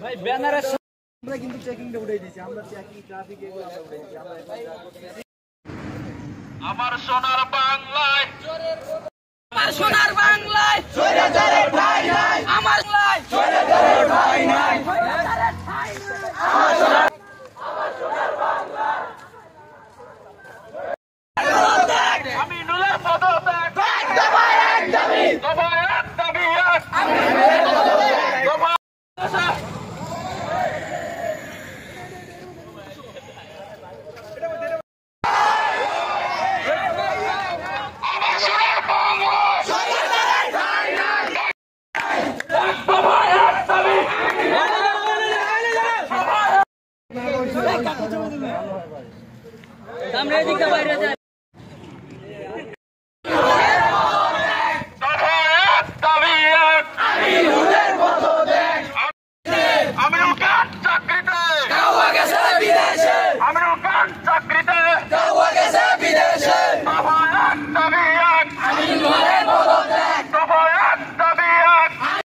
ভাই ব্যানারে আমরা কিন্তু চেকিংটা উঠাই দিয়েছি, আমরা চেকিং ট্রাফিক এগুলো আমরা উঠাই দিয়েছি। আমার সোনার বাংলায়, আমার সোনার বাংলায় স্বৈরাচারের ঠাঁই নাই, আমার বাংলায় স্বৈরাচারের ঠাঁই নাই, আমি নুলের পদত্যাগ, দফা এক দাবি, দফা এক দাবি এক, দফা আমার সোনার বাংলায়, স্বৈরাচারের ঠাঁই নাই, দফা এক দাবি। আমরা এদিকে বাইরে যাই।